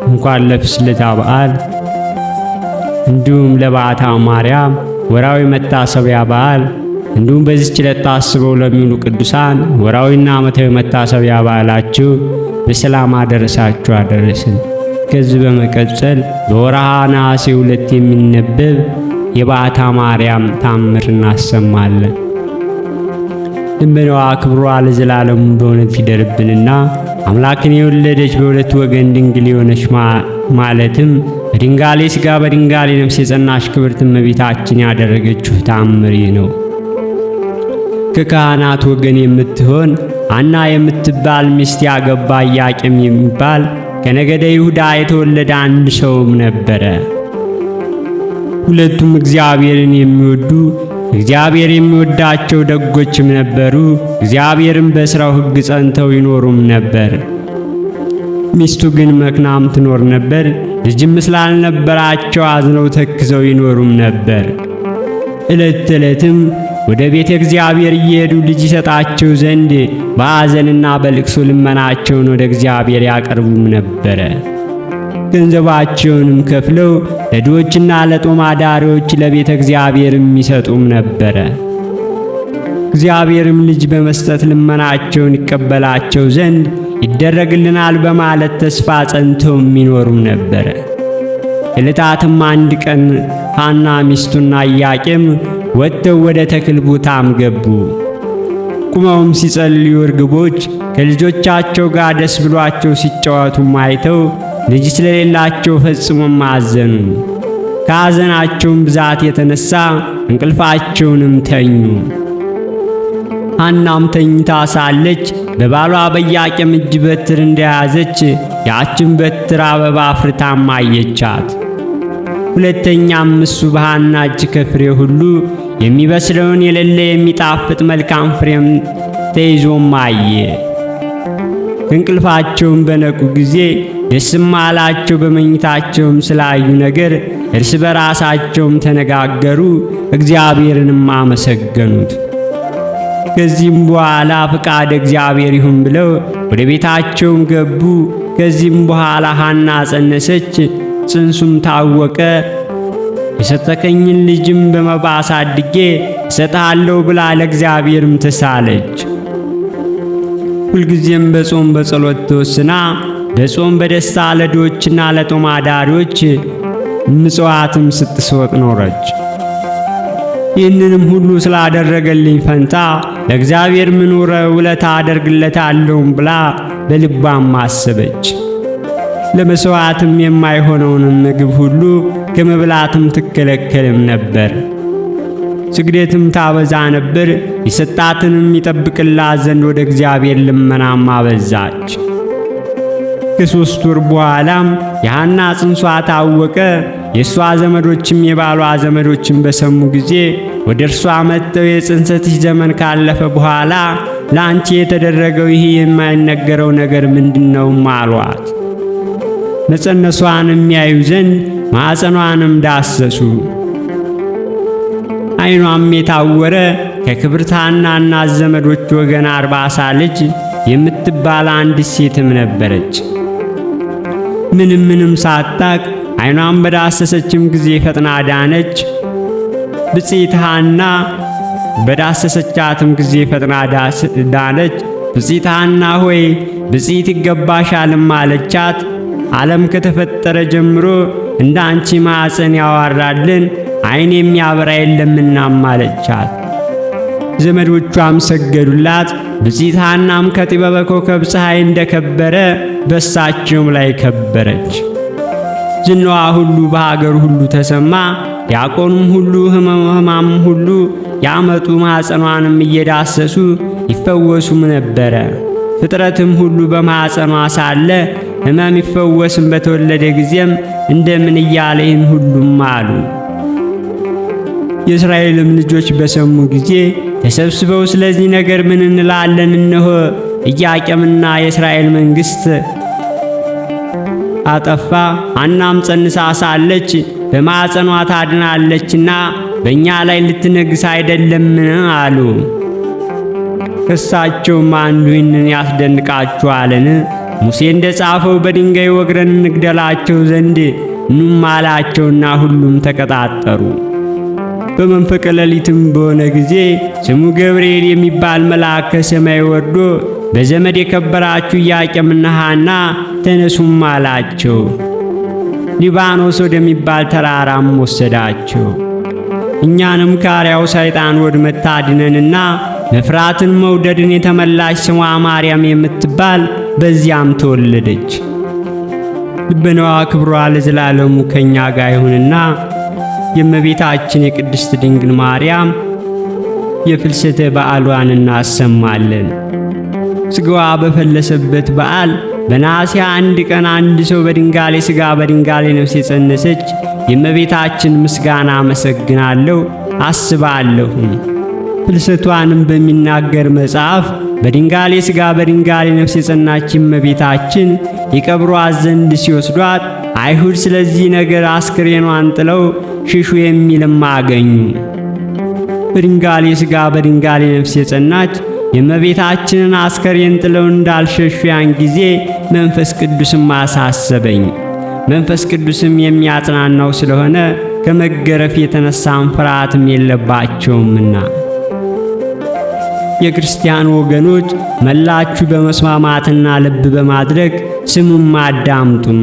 እንኳን ለፍስለታ በዓል እንዲሁም ለበዓታ ማርያም ወራዊ መታሰቢያ በዓል እንዲሁም በዚህች ዕለት ታስበው ለሚውሉ ቅዱሳን ወራዊና ዓመታዊ መታሰቢያ በዓላችሁ በሰላም አደረሳችሁ አደረሰን። ከዚህ በመቀጠል በወርሃ ነሐሴ 2 የሚነበብ የበዓታ ማርያም ታምር እናሰማለን። ልመናዋ ክብሯ ለዘላለሙ በእውነት ይደርብንና አምላክን የወለደች በሁለት ወገን ድንግል የሆነች ማለትም በድንጋሌ ሥጋ በድንጋሌ ነፍስ የጸናች ክብርት እመቤታችን ያደረገችው ታምር ነው። ከካህናት ወገን የምትሆን ሐና የምትባል ሚስት ያገባ ኢያቄም የሚባል ከነገደ ይሁዳ የተወለደ አንድ ሰውም ነበረ። ሁለቱም እግዚአብሔርን የሚወዱ እግዚአብሔር የሚወዳቸው ደጎችም ነበሩ። እግዚአብሔርን በሥራው ሕግ ጸንተው ይኖሩም ነበር። ሚስቱ ግን መክናም ትኖር ነበር። ልጅም ስላልነበራቸው አዝነው ተክዘው ይኖሩም ነበር። ዕለት ዕለትም ወደ ቤተ እግዚአብሔር እየሄዱ ልጅ ይሰጣቸው ዘንድ በሐዘንና በልቅሶ ልመናቸውን ወደ እግዚአብሔር ያቀርቡም ነበረ። ገንዘባቸውንም ከፍለው ለድሆችና ለጦም አዳሪዎች ለቤተ እግዚአብሔርም ይሰጡም ነበረ። እግዚአብሔርም ልጅ በመስጠት ልመናቸውን ይቀበላቸው ዘንድ ይደረግልናል በማለት ተስፋ ጸንተው የሚኖሩም ነበረ። ዕለታትም አንድ ቀን ሐና ሚስቱና ኢያቄም ወጥተው ወደ ተክል ቦታም ገቡ። ቁመውም ሲጸልዩ እርግቦች ከልጆቻቸው ጋር ደስ ብሏቸው ሲጫወቱም አይተው ልጅ ስለሌላቸው ፈጽሞም አዘኑ። ከሐዘናቸውም ብዛት የተነሳ እንቅልፋቸውንም ተኙ። ሐናም ተኝታ ሳለች በባሏ በኢያቄም እጅ በትር እንደያዘች ያችን በትር አበባ አፍርታም አየቻት። ሁለተኛም እሱ በሐና እጅ ከፍሬ ሁሉ የሚበስለውን የሌለ የሚጣፍጥ መልካም ፍሬም ተይዞም አየ። ከእንቅልፋቸውም በነቁ ጊዜ ደስም አላቸው። በመኝታቸውም ስላዩ ነገር እርስ በራሳቸውም ተነጋገሩ፣ እግዚአብሔርንም አመሰገኑት። ከዚህም በኋላ ፈቃደ እግዚአብሔር ይሁን ብለው ወደ ቤታቸውም ገቡ። ከዚህም በኋላ ሐና ጸነሰች፣ ጽንሱም ታወቀ። የሰጠከኝን ልጅም በመባ አሳድጌ እሰጥሃለሁ ብላ ለእግዚአብሔርም ተሳለች። ሁልጊዜም በጾም በጸሎት ተወስና በጾም በደስታ ለድሆችና ለጦም አዳሪዎች ምጽዋትም ስትሰጥ ኖረች። ይህንንም ሁሉ ስላደረገልኝ ፈንታ ለእግዚአብሔር ምኑረ ውለታ አደርግለታለሁም ብላ በልባም አሰበች። ለመሥዋዕትም የማይሆነውንም ምግብ ሁሉ ከመብላትም ትከለከልም ነበር። ስግደትም ታበዛ ነበር። የሰጣትንም ይጠብቅላት ዘንድ ወደ እግዚአብሔር ልመናም አበዛች። ከሦስት ወር በኋላም የሐና ጽንሷ ታወቀ። የእሷ ዘመዶችም የባሏ ዘመዶችም በሰሙ ጊዜ ወደ እርሷ መጥተው የጽንሰትሽ ዘመን ካለፈ በኋላ ለአንቺ የተደረገው ይህ የማይነገረው ነገር ምንድነውም አሏት። መጸነሷንም ያዩ ዘንድ ማኅፀኗንም ዳሰሱ። ዓይኗም የታወረ ከክብርት ሐናና ዘመዶች ወገን አርባሳ ልጅ የምትባል አንዲት ሴትም ነበረች። ምንም ሳታቅ ዓይኗን በዳሰሰችም ጊዜ ፈጥና ዳነች። ብፅዕት ሐና በዳሰሰቻትም ጊዜ ፈጥና ዳነች። ብፅዕት ሐና ሆይ ብፅዕት ይገባሻልም አለቻት። ዓለም ከተፈጠረ ጀምሮ እንዳንቺ ማኅፀን ያዋራልን ዓይን የሚያበራ የለምናም አለቻት። ዘመዶቿም ሰገዱላት። ብፅዕት ሐናም ከጥበበ ኮከብ ፀሐይ እንደከበረ በሳቸውም ላይ ከበረች። ዝናዋ ሁሉ በሀገር ሁሉ ተሰማ። ዲያቆኑም ሁሉ ሕማም ሁሉ ያመጡ ማኅፀኗንም እየዳሰሱ ይፈወሱም ነበረ። ፍጥረትም ሁሉ በማኅፀኗ ሳለ ሕመም ይፈወስም በተወለደ ጊዜም እንደምን እያለ ይህን ሁሉም አሉ። የእስራኤልም ልጆች በሰሙ ጊዜ ተሰብስበው ስለዚህ ነገር ምን እንላለን? እነሆ ኢያቄምና የእስራኤል መንግሥት አጠፋ። ሐናም ጸንሳ ሳለች በማኅፀኗ ታድናለችና በእኛ ላይ ልትነግስ አይደለምን? አሉ። ከሳቸውም አንዱ ይህንን ያስደንቃችኋልን? ሙሴ እንደጻፈው በድንጋይ ወግረን እንግደላቸው ዘንድ ኑም አላቸውና ሁሉም ተቀጣጠሩ። በመንፈቀ ሌሊትም በሆነ ጊዜ ስሙ ገብርኤል የሚባል መልአክ ከሰማይ ወርዶ በዘመድ የከበራችሁ ኢያቄምና ሐና ተነሱም አላቸው። ሊባኖስ ወደሚባል ተራራም ወሰዳቸው። እኛንም ከአርያው ሰይጣን ወጥመድ ታድነንና መፍራትን መውደድን የተመላች ስሟ ማርያም የምትባል በዚያም ተወለደች። ልበናዋ ክብሯ ለዘላለሙ ከኛ ጋር ይሁንና የእመቤታችን የቅድስት ድንግል ማርያም የፍልሰተ በዓሏን እናሰማለን። ሥጋዋ በፈለሰበት በዓል በነሐሴ 1 ቀን አንድ ሰው በድንጋሌ ሥጋ በድንጋሌ ነፍስ የጸነሰች የእመቤታችን ምስጋና አመሰግናለሁ አስባለሁ። ፍልሰቷንም በሚናገር መጽሐፍ በድንጋሌ ሥጋ በድንጋሌ ነፍስ የጸናች እመቤታችን ይቀብሯት ዘንድ ሲወስዷት አይሁድ ስለዚህ ነገር አስክሬኗን ጥለው ሽሹ የሚልም አገኙ። በድንጋሌ ሥጋ በድንጋሌ ነፍስ የጸናች የእመቤታችንን አስከሬን ጥለው እንዳልሸሹ ያን ጊዜ መንፈስ ቅዱስም አሳሰበኝ። መንፈስ ቅዱስም የሚያጽናናው ስለሆነ ከመገረፍ የተነሳም ፍርሃትም የለባቸውምና። የክርስቲያን ወገኖች መላችሁ በመስማማትና ልብ በማድረግ ስሙም አዳምጡም።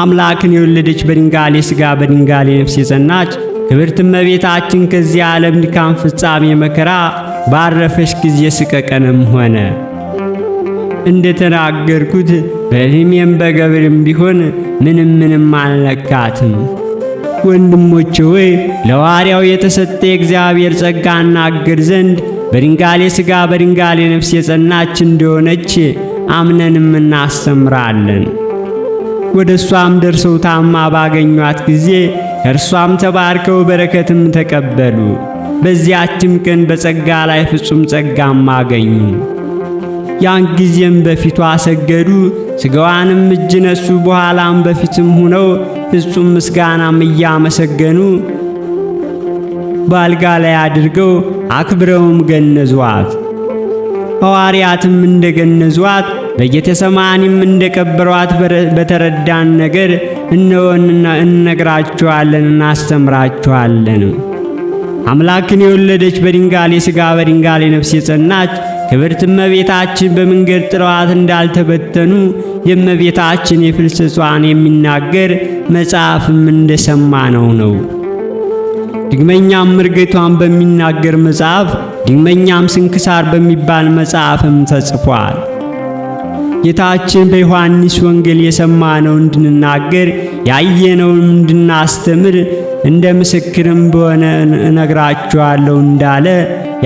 አምላክን የወለደች በድንጋሌ ሥጋ በድንጋሌ ነፍስ የጸናች ክብርት እመቤታችን ከዚህ ዓለም ድካም ፍጻሜ መከራ ባረፈች ጊዜ ስቀቀንም ሆነ እንደ ተናገርኩት በሕልሜም በገብርም ቢሆን ምንም አልነካትም። ወንድሞቼ ሆይ ለዋርያው የተሰጠ የእግዚአብሔር ጸጋ እናገር ዘንድ በድንጋሌ ሥጋ በድንጋሌ ነፍስ የጸናች እንደሆነች አምነንም እናስተምራለን። ወደ እሷም ደርሰው ታማ ባገኟት ጊዜ ከእርሷም ተባርከው በረከትም ተቀበሉ። በዚያችም ቀን በጸጋ ላይ ፍጹም ጸጋም አገኙ። ያን ጊዜም በፊቷ ሰገዱ፣ ሥጋዋንም እጅ ነሱ። በኋላም በፊትም ሆነው ፍጹም ምስጋናም እያመሰገኑ በአልጋ ላይ አድርገው አክብረውም ገነዟት። ሐዋርያትም እንደገነዟት በጌተሰማኒም እንደቀበሯት በተረዳን ነገር እነሆና እንነግራችኋለን እናስተምራችኋለን። አምላክን የወለደች በድንጋሌ ሥጋ በድንጋሌ ነፍስ የጸናች ክብርት እመቤታችን በመንገድ ጥለዋት እንዳልተበተኑ የእመቤታችን የፍልሰቷን የሚናገር መጽሐፍም እንደሰማነው ነው። ድግመኛም እርገቷን በሚናገር መጽሐፍ፣ ድግመኛም ስንክሳር በሚባል መጽሐፍም ተጽፏል። ጌታችን በዮሐንስ ወንጌል የሰማነው እንድንናገር ያየነውን እንድናስተምር እንደ ምስክርም በሆነ እነግራችኋለሁ እንዳለ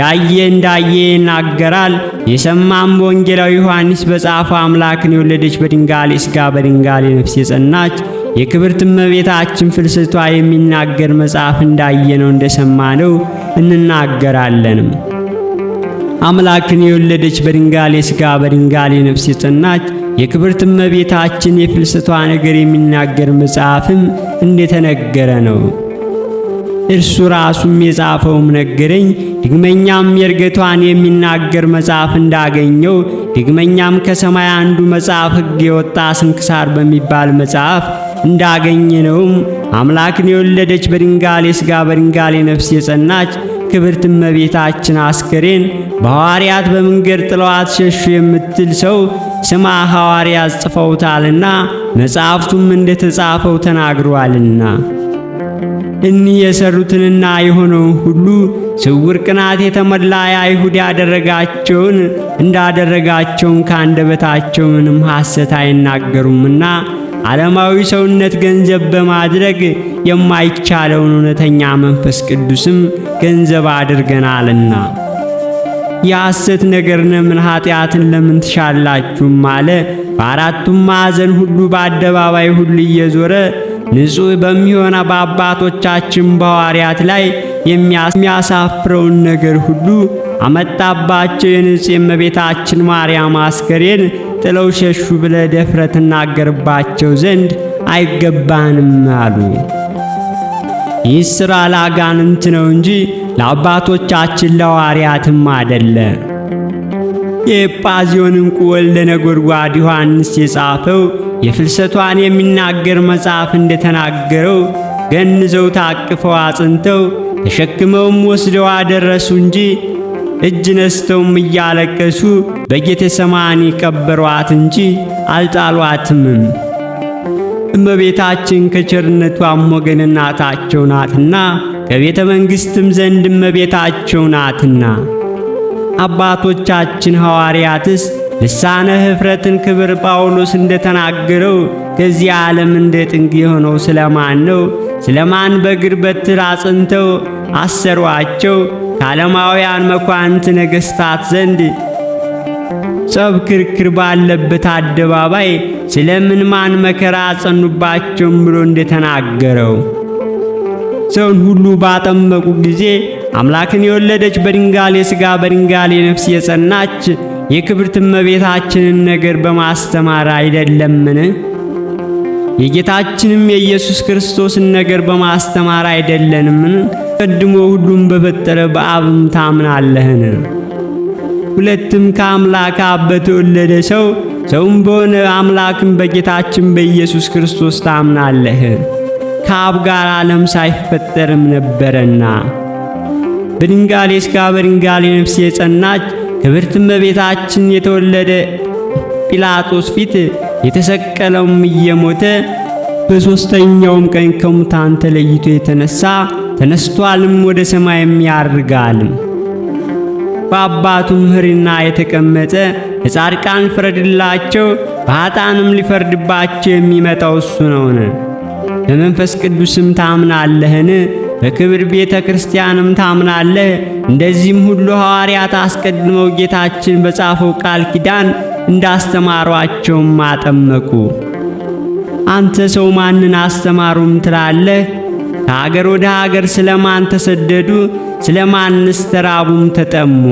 ያየ እንዳየ ይናገራል። የሰማም ወንጌላዊ ዮሐንስ በጻፈው አምላክን የወለደች በድንጋሌ ሥጋ በድንጋሌ ነፍስ የጸናች የክብርት እመቤታችን ፍልሰቷ የሚናገር መጽሐፍ እንዳየነው እንደሰማነው እንናገራለንም። አምላክን የወለደች በድንጋሌ ሥጋ በድንጋሌ ነፍስ የጸናች የክብርት እመቤታችን የፍልሰቷ ነገር የሚናገር መጽሐፍም እንደተነገረ ነው። እርሱ ራሱም የጻፈውም ነገረኝ። ድግመኛም የእርገቷን የሚናገር መጽሐፍ እንዳገኘው፣ ድግመኛም ከሰማይ አንዱ መጽሐፍ ሕግ የወጣ ስንክሳር በሚባል መጽሐፍ እንዳገኘነውም አምላክን የወለደች በድንጋሌ ሥጋ በድንጋሌ ነፍስ የጸናች ክብርት እመቤታችን አስከሬን በሐዋርያት በመንገድ ጥለዋት ሸሹ የምትል ሰው ስማ ሐዋርያት ጽፈውታልና መጽሐፍቱም እንደተጻፈው ተናግሯልና። እኒህ የሰሩትንና የሆነውን ሁሉ ስውር ቅናት የተመላ የአይሁድ ያደረጋቸውን እንዳደረጋቸውን ከአንደበታቸው ምንም ሐሰት አይናገሩምና ዓለማዊ ሰውነት ገንዘብ በማድረግ የማይቻለውን እውነተኛ መንፈስ ቅዱስም ገንዘብ አድርገናልና። የሐሰት ነገርን ምን ኃጢአትን ለምን ትሻላችሁም አለ። በአራቱም ማዕዘን ሁሉ በአደባባይ ሁሉ እየዞረ ንጹሕ በሚሆን በአባቶቻችን በሐዋርያት ላይ የሚያሳፍረውን ነገር ሁሉ አመጣባቸው። የንጽሕት እመቤታችን ማርያም አስከሬን ጥለው ሸሹ ብለ ደፍረህ ትናገርባቸው ዘንድ አይገባንም አሉ። ይህ ሥራ ለአጋንንት ነው እንጂ ለአባቶቻችን ለሐዋርያትም አይደለ። የኤጳዝዮን ዕንቁ ወልደ ነጎድጓድ ዮሐንስ የጻፈው የፍልሰቷን የሚናገር መጽሐፍ እንደተናገረው ገንዘው ታቅፈው አጽንተው ተሸክመውም ወስደው አደረሱ እንጂ እጅ ነስተውም እያለቀሱ በጌቴሰማኒ ቀበሯት እንጂ አልጣሏትም። እመቤታችን ከቸርነቷም ወገን እናታቸው ናትና ከቤተ መንግሥትም ዘንድ እመቤታቸው ናትና። አባቶቻችን ሐዋርያትስ ልሳነ ኅፍረትን ክብር ጳውሎስ እንደተናገረው ከዚህ ዓለም እንደ ጥንግ የሆነው ስለማን ነው? ስለማን በእግር በትር አጽንተው አሰሯቸው? ከዓለማውያን መኳንንት ነገሥታት ዘንድ ጸብ ክርክር ባለበት አደባባይ ስለምን ማን መከራ አጸኑባቸውም ብሎ እንደተናገረው ሰውን ሁሉ ባጠመቁ ጊዜ አምላክን የወለደች በድንጋሌ ሥጋ በድንጋሌ ነፍስ የጸናች የክብርት እመቤታችንን ነገር በማስተማር አይደለምን? የጌታችንም የኢየሱስ ክርስቶስን ነገር በማስተማር አይደለንምን? ቀድሞ ሁሉም በፈጠረ በአብም ታምናለህን? ሁለትም ከአምላክ አብ በተወለደ ሰውም በሆነ አምላክም በጌታችን በኢየሱስ ክርስቶስ ታምናለህ። ከአብ ጋር ዓለም ሳይፈጠርም ነበረና በድንጋሌ ሥጋ በድንጋሌ ነፍስ የጸናች ክብርት እመቤታችን የተወለደ ጲላጦስ ፊት የተሰቀለውም እየሞተ በሦስተኛውም ቀን ከሙታን ተለይቶ የተነሳ ተነስቷልም ወደ ሰማይም ያርጋልም። በአባቱም ሕሪና የተቀመጠ ለጻድቃን ፍረድላቸው በኃጥአንም ሊፈርድባቸው የሚመጣው እሱ ነውን? በመንፈስ ቅዱስም ታምናለህን? በክብር ቤተ ክርስቲያንም ታምናለህ? እንደዚህም ሁሉ ሐዋርያት አስቀድመው ጌታችን በጻፈው ቃል ኪዳን እንዳስተማሯቸውም አጠመቁ። አንተ ሰው ማንን አስተማሩም ትላለህ? ከሀገር ወደ ሀገር ስለማን ተሰደዱ? ስለማንስ ተራቡም ተጠሙ?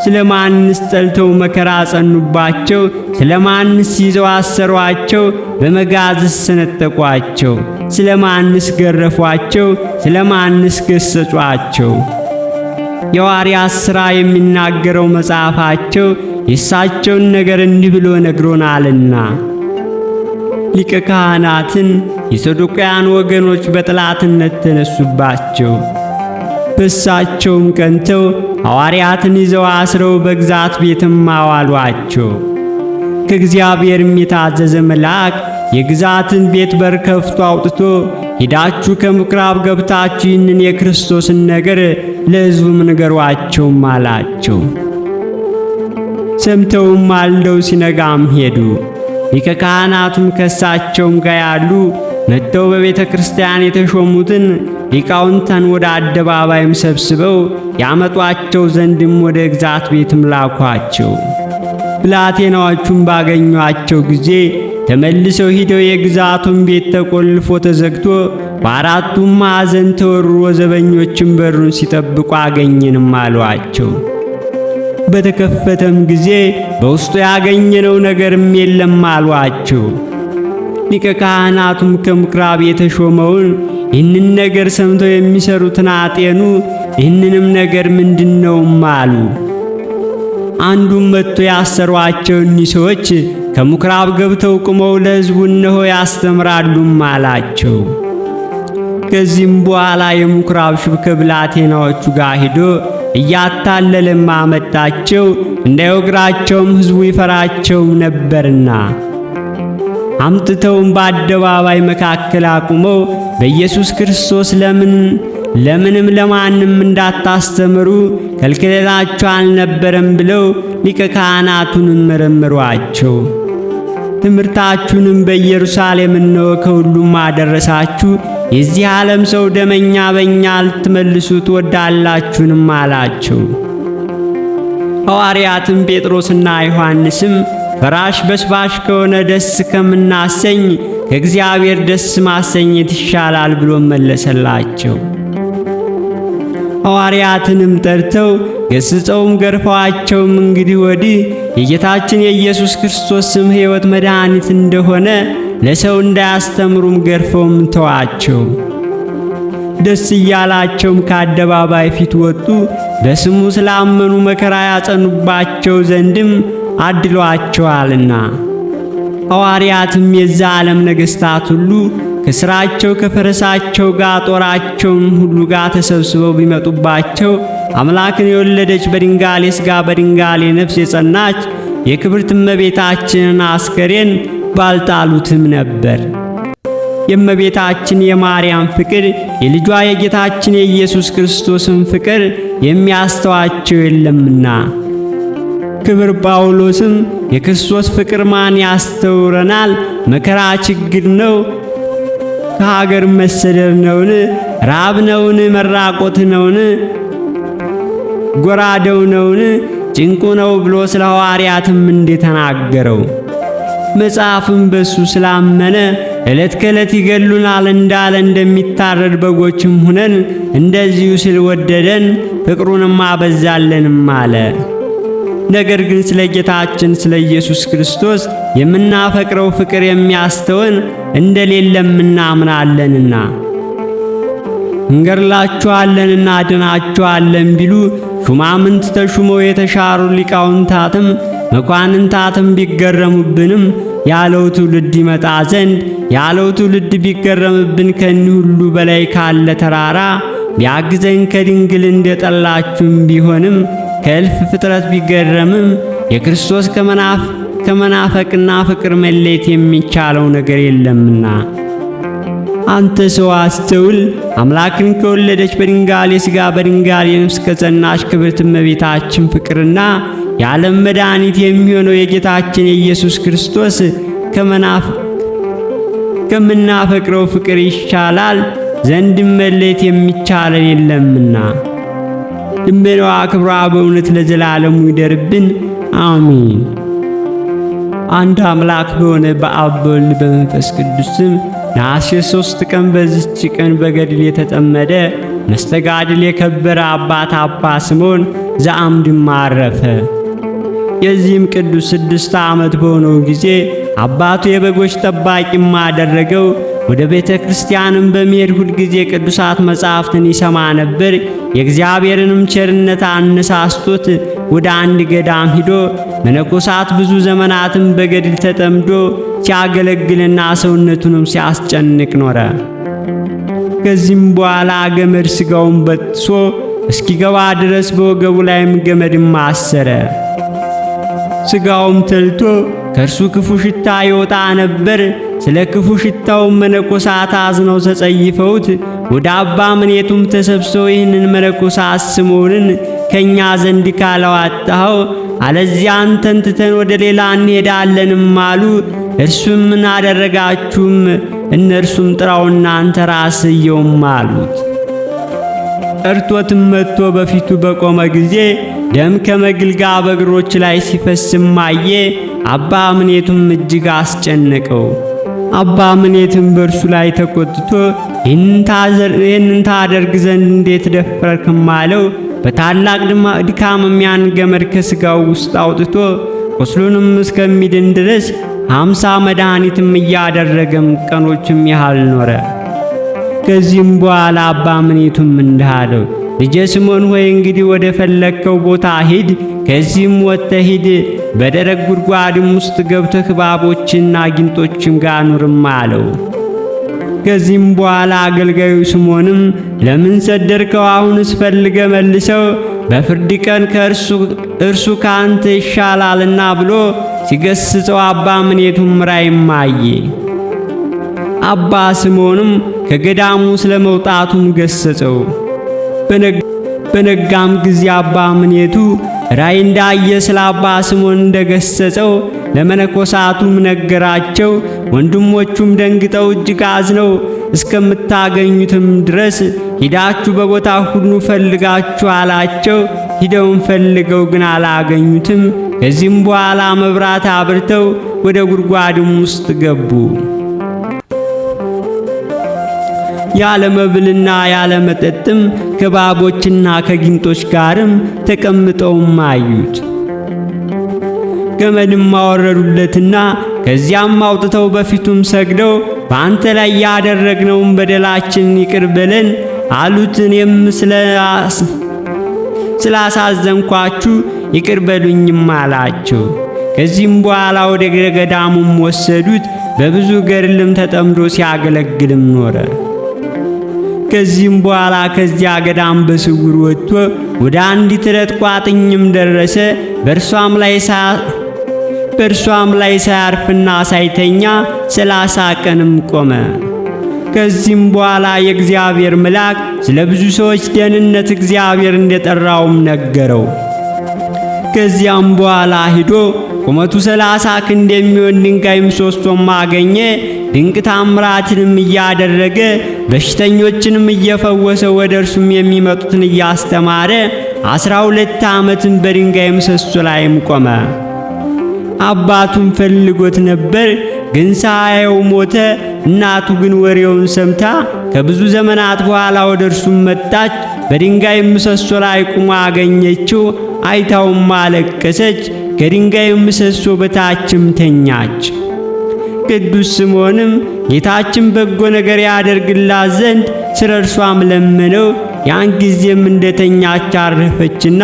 ስለማንስ ጠልተው መከራ ጸኑባቸው? ስለማንስ ይዘው አሰሯቸው? በመጋዝስ ሰነጠቋቸው? ስለማንስ ገረፏቸው? ስለማንስ ገሰጿቸው? የሐዋርያት ሥራ የሚናገረው መጽሐፋቸው የእሳቸውን ነገር እንዲህ ብሎ ነግሮናልና ሊቀ ካህናትን የሰዱቃውያን ወገኖች በጠላትነት ተነሱባቸው። በእሳቸውም ቀንተው ሐዋርያትን ይዘው አስረው በግዛት ቤትም አዋሏቸው። ከእግዚአብሔርም የታዘዘ መልአክ የግዛትን ቤት በር ከፍቶ አውጥቶ ሄዳችሁ ከምኵራብ ገብታችሁ ይህንን የክርስቶስን ነገር ለሕዝቡም ንገሯቸውም አላቸው። ሰምተውም ማልደው ሲነጋም ሄዱ። ሊቀ ካህናቱም ከእሳቸውም ጋር ያሉ መጥተው በቤተ ክርስቲያን የተሾሙትን ሊቃውንታን ወደ አደባባይም ሰብስበው ያመጧቸው ዘንድም ወደ ግዛት ቤትም ላኳቸው። ብላቴናዎቹም ባገኟቸው ጊዜ ተመልሰው ሂደው የግዛቱን ቤት ተቆልፎ ተዘግቶ በአራቱም ማዕዘን ተወርሮ ዘበኞችም በሩን ሲጠብቁ አገኘንም አሏቸው። በተከፈተም ጊዜ በውስጡ ያገኘነው ነገርም የለም አሏቸው። ሊቀ ካህናቱም ከምኵራብ የተሾመውን ይህንን ነገር ሰምተው የሚሰሩትን አጤኑ። ይህንንም ነገር ምንድነውም አሉ። አንዱም መጥቶ ያሰሯቸው እኒህ ሰዎች ከምኵራብ ገብተው ቁመው ለሕዝቡ እነሆ ያስተምራሉም አላቸው። ከዚህም በኋላ የምኵራብ ሽብ ከብላቴናዎቹ ጋር ሄዶ እያታለለም አመጣቸው። እንዳይወግራቸውም ሕዝቡ ይፈራቸውም ነበርና አምጥተውም በአደባባይ መካከል አቁመው በኢየሱስ ክርስቶስ ለምንም ለማንም እንዳታስተምሩ ከልክለናችሁ አልነበረም ብለው ሊቀ ካህናቱንም መረመሯቸው። ትምህርታችሁንም በኢየሩሳሌም እነሆ ከሁሉም አደረሳችሁ። የዚህ ዓለም ሰው ደመኛ በእኛ ልትመልሱ ትወዳላችሁንም አላቸው። ሐዋርያትም ጴጥሮስና ዮሐንስም ፈራሽ በስባሽ ከሆነ ደስ ከምናሰኝ ከእግዚአብሔር ደስ ማሰኘት ይሻላል ብሎ መለሰላቸው። ሐዋርያትንም ጠርተው ገስጸውም ገርፈዋቸውም እንግዲህ ወዲህ የጌታችን የኢየሱስ ክርስቶስ ስም ሕይወት መድኃኒት እንደሆነ ለሰው እንዳያስተምሩም ገርፈውም ተዋቸው። ደስ እያላቸውም ከአደባባይ ፊት ወጡ። በስሙ ስላመኑ መከራ ያጸኑባቸው ዘንድም አድሏቸዋልና። ሐዋርያትም የዛ ዓለም ነገሥታት ሁሉ ከሥራቸው ከፈረሳቸው ጋር ጦራቸውም ሁሉ ጋር ተሰብስበው ቢመጡባቸው አምላክን የወለደች በድንጋሌ ሥጋ በድንጋሌ ነፍስ የጸናች የክብርት እመቤታችንን አስከሬን ባልጣሉትም ነበር። የእመቤታችን የማርያም ፍቅር የልጇ የጌታችን የኢየሱስ ክርስቶስን ፍቅር የሚያስተዋቸው የለምና። ክብር ጳውሎስም የክርስቶስ ፍቅር ማን ያስተውረናል? መከራ ችግር ነው? ከሀገር መሰደድ ነውን? ራብ ነውን? መራቆት ነውን? ጎራደው ነውን? ጭንቁ ነው ብሎ ስለ ሐዋርያትም እንደተናገረው መጽሐፍም በሱ ስላመነ ዕለት ከዕለት ይገሉናል እንዳለ እንደሚታረድ በጎችም ሁነን እንደዚሁ ስለወደደን ፍቅሩንም አበዛለንም አለ። ነገር ግን ስለ ጌታችን ስለ ኢየሱስ ክርስቶስ የምናፈቅረው ፍቅር የሚያስተወን እንደሌለም እናምናለንና እንገድላችኋለንና አድናችኋለን ቢሉ ሹማምንት ተሹመው የተሻሩ ሊቃውንታትም መኳንንታትም ቢገረሙብንም ያለው ትውልድ ይመጣ ዘንድ ያለው ትውልድ ቢገረምብን ከኒህ ሁሉ በላይ ካለ ተራራ ቢያግዘን ከድንግል እንደጠላችሁም ቢሆንም ከእልፍ ፍጥረት ቢገረምም የክርስቶስ ከመናፈቅና ፍቅር መለየት የሚቻለው ነገር የለምና። አንተ ሰው አስተውል። አምላክን ከወለደች በድንጋሌ ሥጋ በድንጋሌ ነፍስ ከጸናች ክብርት እመቤታችን ፍቅርና የዓለም መድኃኒት የሚሆነው የጌታችን የኢየሱስ ክርስቶስ ከምናፈቅረው ፍቅር ይሻላል ዘንድም መለየት የሚቻለን የለምና። ልመናዋ ክብሯ በእውነት ለዘላለሙ ይደርብን፣ አሜን። አንድ አምላክ በሆነ በአብ በወልድ በመንፈስ ቅዱስ ስም ነሐሴ 3 ቀን በዚች ቀን በገድል የተጠመደ መስተጋድል የከበረ አባት አባ ስምዖን ዘአምድም አረፈ። የዚህም ቅዱስ 6 ዓመት በሆነው ጊዜ አባቱ የበጎች ጠባቂም አደረገው። ወደ ቤተ ክርስቲያንም በሚሄድ ሁል ጊዜ ቅዱሳት መጻሕፍትን ይሰማ ነበር። የእግዚአብሔርንም ቸርነት አነሳስቶት ወደ አንድ ገዳም ሂዶ መነኮሳት ብዙ ዘመናትም በገድል ተጠምዶ ሲያገለግልና ሰውነቱንም ሲያስጨንቅ ኖረ። ከዚህም በኋላ ገመድ ሥጋውን በጥሶ እስኪገባ ድረስ በወገቡ ላይም ገመድም አሰረ። ሥጋውም ተልቶ ከእርሱ ክፉ ሽታ ይወጣ ነበር። ስለ ክፉ ሽታው መነኮሳት አዝነው ተጸይፈውት ወደ አባ ምኔቱም ተሰብስበው ይህንን መነኮሳት ስምዖንን ከኛ ዘንድ ካላወጣኸው አለዚያ አንተን ትተን ወደ ሌላ እንሄዳለንም አሉ። እርሱም ምን አደረጋችሁም? እነርሱም ጥራውና አንተ ራስህ እየውም አሉት። ጠርቶትም መጥቶ በፊቱ በቆመ ጊዜ ደም ከመግልጋ በእግሮች ላይ ሲፈስም አየ። አባ ምኔቱም እጅግ አስጨነቀው። አባ ምኔትም በእርሱ ላይ ተቆጥቶ ይህንን ታደርግ ዘንድ እንዴት ደፈርክም አለው። በታላቅ ድካምም ያን ገመድ ከሥጋው ውስጥ አውጥቶ ቁስሉንም እስከሚድን ድረስ 50 መድኃኒትም እያደረገም ቀኖችም ያህል ኖረ። ከዚህም በኋላ አባ ምኔቱም እንዲህ አለው፣ ልጄ ስምዖን ሆይ እንግዲህ ወደ ፈለግከው ቦታ ሂድ። ከዚህም ወጥተህ ሂድ፣ በደረቅ ጉድጓድም ውስጥ ገብተህ እባቦችና ጊንጦችም ጋር ኑርም አለው። ከዚህም በኋላ አገልጋዩ ስምዖንም ለምን ሰደርከው? አሁንስ ፈልገ መልሰው፣ በፍርድ ቀን እርሱ ካንተ ይሻላልና ብሎ ሲገስጸው አባ ምኔቱም ራእይም አየ። አባ ስምዖንም ከገዳሙ ስለመውጣቱም ገሰጸው። በነጋም ጊዜ አባ ምኔቱ ራእይ እንዳየ ስለ አባ ስምዖን እንደገሰጸው ለመነኮሳቱም ነገራቸው። ወንድሞቹም ደንግጠው እጅግ አዝነው እስከምታገኙትም ድረስ ሂዳችሁ በቦታ ሁሉ ፈልጋችሁ አላቸው። ሂደውም ፈልገው ግን አላገኙትም። ከዚህም በኋላ መብራት አብርተው ወደ ጉድጓድም ውስጥ ገቡ። ያለ መብልና ያለ መጠጥም ከእባቦችና ከጊንጦች ጋርም ተቀምጠውም አዩት። ገመድም አወረዱለትና ከዚያም አውጥተው በፊቱም ሰግደው በአንተ ላይ ያደረግነውን በደላችንን ይቅር በለን አሉት። እኔም ስላሳዘንኳችሁ ይቅር በሉኝም አላቸው። ከዚህም በኋላ ወደ ገዳሙም ወሰዱት። በብዙ ገድልም ተጠምዶ ሲያገለግልም ኖረ። ከዚህም በኋላ ከዚያ ገዳም በስውር ወጥቶ ወደ አንዲት ረት ቋጥኝም ደረሰ። በእርሷም ላይ ሳያርፍና ሳይተኛ 30 ቀንም ቆመ። ከዚህም በኋላ የእግዚአብሔር መልአክ ስለ ብዙ ሰዎች ደህንነት እግዚአብሔር እንደጠራውም ነገረው። ከዚያም በኋላ ሂዶ ቁመቱ 30 ክንድ የሚሆን ድንጋይ ምሰሶም አገኘ። ድንቅ ታምራትንም እያደረገ በሽተኞችንም እየፈወሰ ወደ እርሱም የሚመጡትን እያስተማረ 12 ዓመትን በድንጋይ ምሰሶ ላይም ቆመ። አባቱም ፈልጎት ነበር፣ ግን ሳያየው ሞተ። እናቱ ግን ወሬውን ሰምታ ከብዙ ዘመናት በኋላ ወደ እርሱም መጣች። በድንጋይ ምሰሶ ላይ ቆሞ አገኘችው። አይታውም አለቀሰች። ከድንጋይ ምሰሶ በታችም ተኛች። ቅዱስ ስምዖንም ጌታችን በጎ ነገር ያደርግላት ዘንድ ስለ እርሷም ለመነው። ያን ጊዜም እንደተኛች አረፈችና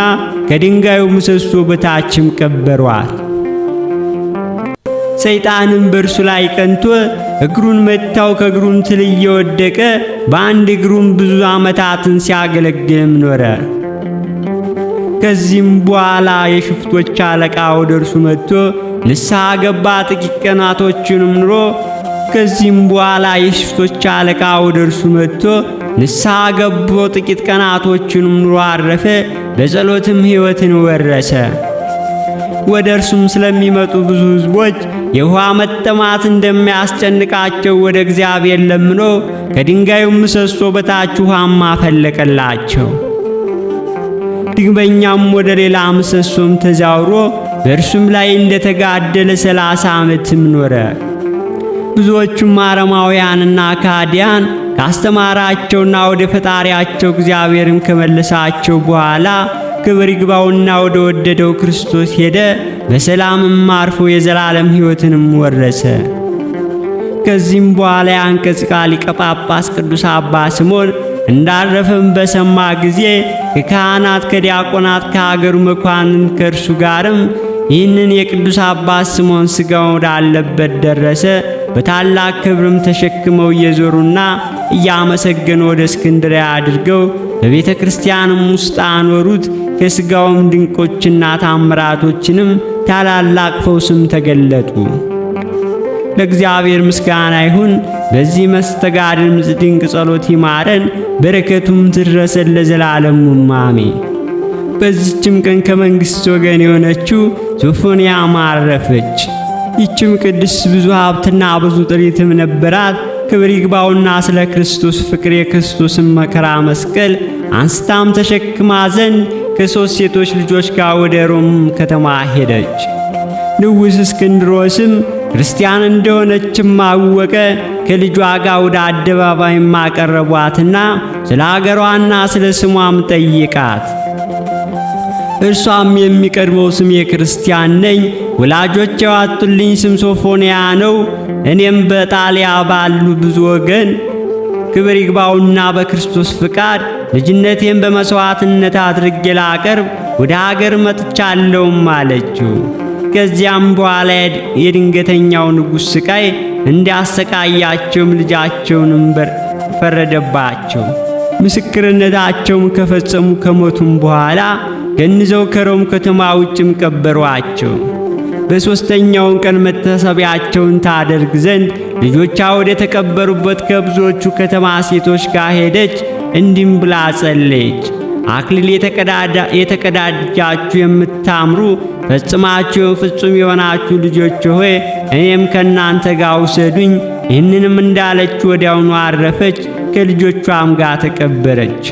ከድንጋዩ ምሰሶ በታችም ቀበሯት። ሰይጣንም በእርሱ ላይ ቀንቶ እግሩን መታው። ከእግሩም ትል እየወደቀ በአንድ እግሩም ብዙ ዓመታትን ሲያገለግልም ኖረ። ከዚህም በኋላ የሽፍቶች አለቃ ወደ እርሱ መጥቶ ንስሐ ገባ። ጥቂት ቀናቶችንም ኑሮ ከዚህም በኋላ የሽፍቶች አለቃ ወደ እርሱ መጥቶ ንስሐ ገቦ ጥቂት ቀናቶችንም ኑሮ አረፈ። በጸሎትም ሕይወትን ወረሰ። ወደ እርሱም ስለሚመጡ ብዙ ሕዝቦች የውሃ መጠማት እንደሚያስጨንቃቸው ወደ እግዚአብሔር ለምኖ ከድንጋዩ ምሰሶ በታች ውሃም አፈለቀላቸው። ዳግመኛም ወደ ሌላ ምሰሶም ተዛውሮ በእርሱም ላይ እንደተጋደለ 30 ዓመትም ኖረ። ብዙዎቹም አረማውያንና ካዲያን ካስተማራቸውና ወደ ፈጣሪያቸው እግዚአብሔርም ከመለሳቸው በኋላ ክብር ይግባውና ወደ ወደደው ክርስቶስ ሄደ። በሰላምም አርፎ የዘላለም ሕይወትንም ወረሰ። ከዚህም በኋላ የአንቀጽ ሊቀ ጳጳስ ቅዱስ አባ ስምዖን እንዳረፈም በሰማ ጊዜ ከካህናት ከዲያቆናት ከሀገሩ መኳንንት ከእርሱ ጋርም ይህንን የቅዱስ አባት ስምዖን ሥጋው ወዳለበት ደረሰ። በታላቅ ክብርም ተሸክመው እየዞሩና እያመሰገኑ ወደ እስክንድርያ አድርገው በቤተ ክርስቲያንም ውስጥ አኖሩት። ከሥጋውም ድንቆችና ታምራቶችንም ታላላቅ ፈውስም ተገለጡ። ለእግዚአብሔር ምስጋና ይሁን። በዚህ መስተጋድል ድንቅ ጸሎት ይማረን፣ በረከቱም ትድረሰን ለዘላለሙ አሜን። በዚህችም ቀን ከመንግሥት ወገን የሆነችው ሶፎንያ ማረፈች። ይህችም ቅድስት ብዙ ሀብትና ብዙ ጥሪትም ነበራት። ክብር ይግባውና ስለ ክርስቶስ ፍቅር የክርስቶስን መከራ መስቀል አንስታም ተሸክማ ዘንድ ከ3 ሴቶች ልጆች ጋር ወደ ሮም ከተማ ሄደች። ንጉሥ እስክንድሮስም ክርስቲያን እንደሆነችም አወቀ። ከልጇ ጋር ወደ አደባባይ ማቀረቧትና ስለ አገሯና ስለ ስሟም ጠይቃት። እርሷም የሚቀድመው ስም የክርስቲያን ነኝ፣ ወላጆች ያወጡልኝ ስም ሶፎንያ ነው። እኔም በጣሊያ ባሉ ብዙ ወገን ክብር ይግባውና በክርስቶስ ፍቃድ ልጅነቴን በመሥዋዕትነት አድርጌ ላቀርብ ወደ ሀገር መጥቻለሁም አለችው። ከዚያም በኋላ የድንገተኛው ንጉሥ ስቃይ እንዲያሰቃያቸውም ልጃቸውንም ፈረደባቸው። ምስክርነታቸውም ከፈጸሙ ከሞቱም በኋላ ገንዘው ከሮም ከተማ ውጭም ቀበሯቸው። በሦስተኛውን ቀን መታሰቢያቸውን ታደርግ ዘንድ ልጆቿ ወደ ተቀበሩበት ከብዙዎቹ ከተማ ሴቶች ጋር ሄደች። እንዲህም ብላ ጸለየች። አክሊል የተቀዳጃችሁ የምታምሩ ፈጽማችሁ ፍጹም የሆናችሁ ልጆች ሆይ እኔም ከእናንተ ጋር ውሰዱኝ። ይህንንም እንዳለች ወዲያውኑ አረፈች፣ ከልጆቿም ጋር ተቀበረች።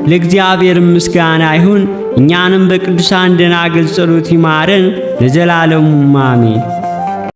ለእግዚአብሔር ምስጋና ይሁን። እኛንም በቅዱሳን ደናግል ጸሎት ይማረን ለዘላለሙ አሜን።